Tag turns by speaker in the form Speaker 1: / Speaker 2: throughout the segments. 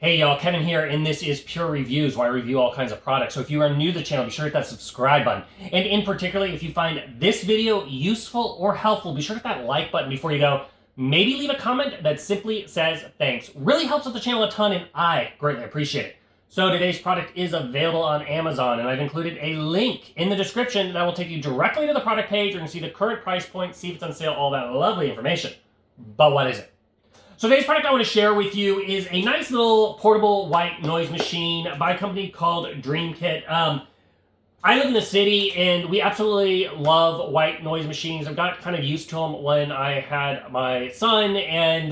Speaker 1: Hey y'all, Kevin here, and this is Pure Reviews, where I review all kinds of products. So if you are new to the channel, be sure to hit that subscribe button. And in particular, if you find this video useful or helpful, be sure to hit that like button before you go. Maybe leave a comment that simply says thanks. Really helps out the channel a ton, and I greatly appreciate it. So today's product is available on Amazon, and I've included a link in the description that will take you directly to the product page. You can see the current price point, see if it's on sale, all that lovely information. But what is it? So today's product I want to share with you is a nice little portable white noise machine by a company called Dremkit. I live in the city, and we absolutely love white noise machines. I've got kind of used to them when I had my son, and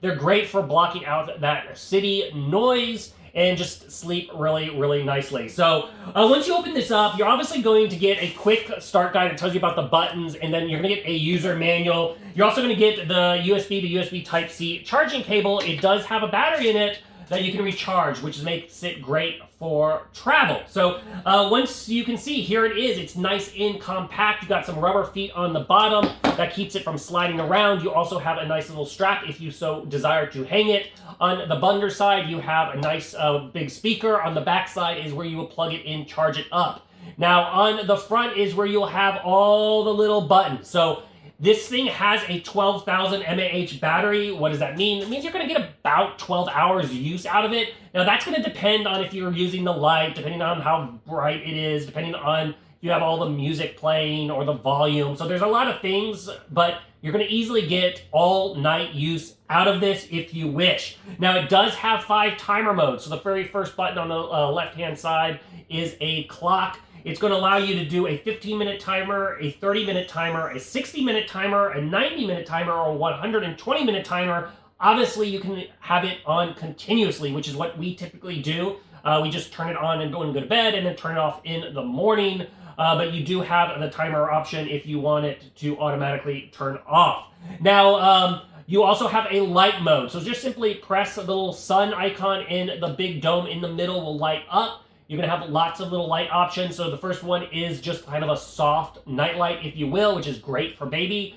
Speaker 1: they're great for blocking out that city noise and just sleep really, really nicely. So once you open this up, you're obviously going to get a quick start guide that tells you about the buttons, and then you're going to get a user manual. You're also going to get the USB to USB Type-C charging cable. It does have a battery in it that you can recharge, which makes it great for travel. So once you can see, here it is. It's nice and compact. You've got some rubber feet on the bottom that keeps it from sliding around. You also have a nice little strap if you so desire to hang it. On the underside, you have a nice big speaker. On the back side is where you will plug it in, charge it up. Now on the front is where you'll have all the little buttons. So this thing has a 12,000 mAh battery. What does that mean? It means you're going to get about 12 hours use out of it. Now that's going to depend on if you're using the light, depending on how bright it is, depending on if you have all the music playing or the volume. So there's a lot of things, but you're going to easily get all night use out of this if you wish. Now it does have 5 timer modes. So the very first button on the left-hand side is a clock. It's going to allow you to do a 15-minute timer, a 30-minute timer, a 60-minute timer, a 90-minute timer, or a 120-minute timer. Obviously, you can have it on continuously, which is what we typically do. We just turn it on and go to bed, and then turn it off in the morning. But you do have the timer option if you want it to automatically turn off. Now, you also have a light mode. So just simply press the little sun icon, and the big dome in the middle will light up. You're going to have lots of little light options. So the first one is just kind of a soft night light, if you will, which is great for baby.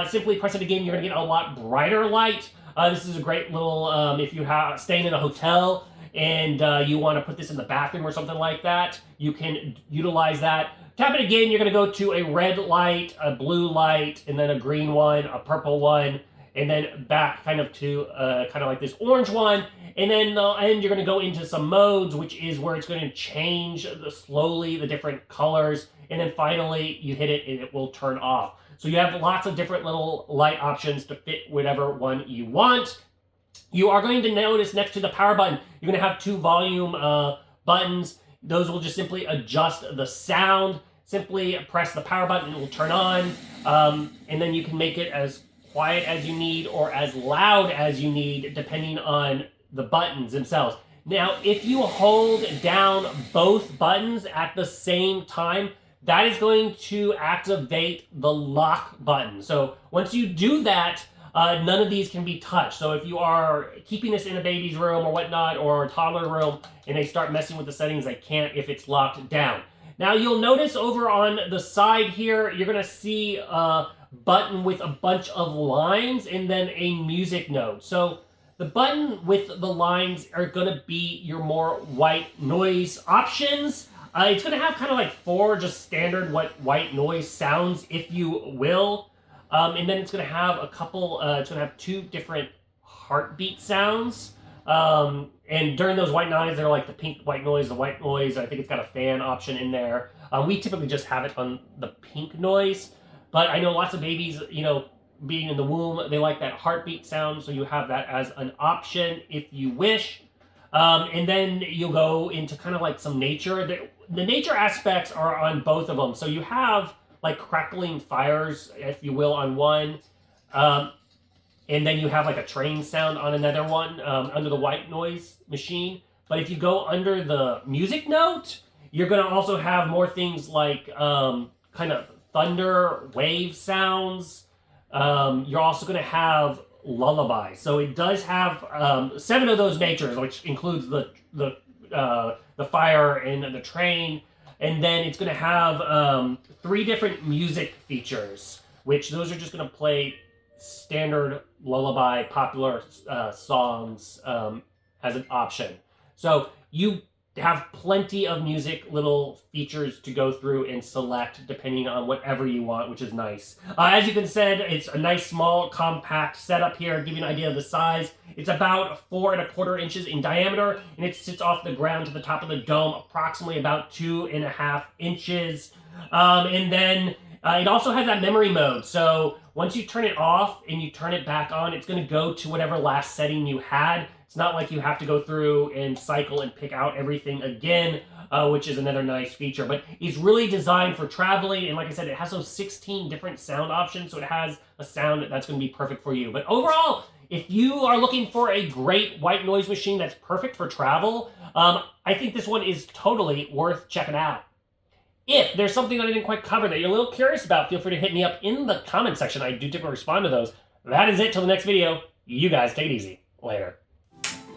Speaker 1: Simply press it again, you're going to get a lot brighter light. This is a great little, if you have staying in a hotel and you want to put this in the bathroom or something like that, you can utilize that. Tap it again, you're going to go to a red light, a blue light, and then a green one, a purple one, and then back kind of to kind of like this orange one. And then the end, you're going to go into some modes, which is where it's going to change slowly the different colors. And then finally, you hit it and it will turn off. So you have lots of different little light options to fit whatever one you want. You are going to notice next to the power button, you're going to have 2 volume buttons. Those will just simply adjust the sound. Simply press the power button and it will turn on. And then you can make it as quiet as you need or as loud as you need, depending on the buttons themselves. Now, if you hold down both buttons at the same time, that is going to activate the lock button. So once you do that, none of these can be touched. So if you are keeping this in a baby's room or whatnot, or a toddler room, and they start messing with the settings, they can't if it's locked down. Now you'll notice over on the side here, you're gonna see a button with a bunch of lines and then a music node. So the button with the lines are going to be your more white noise options. It's going to have kind of like 4 just standard white noise sounds, if you will. And then it's going to have a couple, it's going to have 2 different heartbeat sounds. And during those white noise, they're like the pink white noise, the white noise. I think it's got a fan option in there. We typically just have it on the pink noise. But I know lots of babies, you know, being in the womb, they like that heartbeat sound, so you have that as an option if you wish. And then you'll go into kind of like some nature. The nature aspects are on both of them. So you have like crackling fires, if you will, on one. And then you have like a train sound on another one under the white noise machine. But if you go under the music note, you're going to also have more things like kind of thunder, wave sounds. You're also going to have lullaby. So it does have 7 of those natures, which includes the fire and the train. And then it's going to have 3 different music features, which those are just going to play standard lullaby, popular songs as an option. So you have plenty of music little features to go through and select depending on whatever you want, which is nice. As you can see, it's a nice small compact setup here. I'll give you an idea of the size. It's about 4¼ inches in diameter, and it sits off the ground to the top of the dome, approximately about 2½ inches. And then it also has that memory mode. So once you turn it off and you turn it back on, it's going to go to whatever last setting you had. It's not like you have to go through and cycle and pick out everything again, which is another nice feature. But it's really designed for traveling, and like I said, it has those 16 different sound options, so it has a sound that's going to be perfect for you. But overall, if you are looking for a great white noise machine that's perfect for travel, I think this one is totally worth checking out. If there's something that I didn't quite cover that you're a little curious about, feel free to hit me up in the comment section. I do typically respond to those. That is it till the next video. You guys take it easy. Later.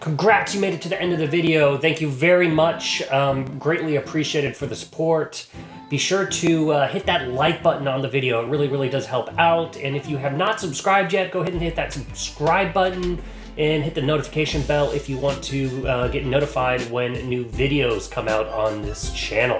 Speaker 1: Congrats, you made it to the end of the video. Thank you very much. Greatly appreciated for the support. Be sure to hit that like button on the video. It really, really does help out. And if you have not subscribed yet, go ahead and hit that subscribe button and hit the notification bell if you want to get notified when new videos come out on this channel.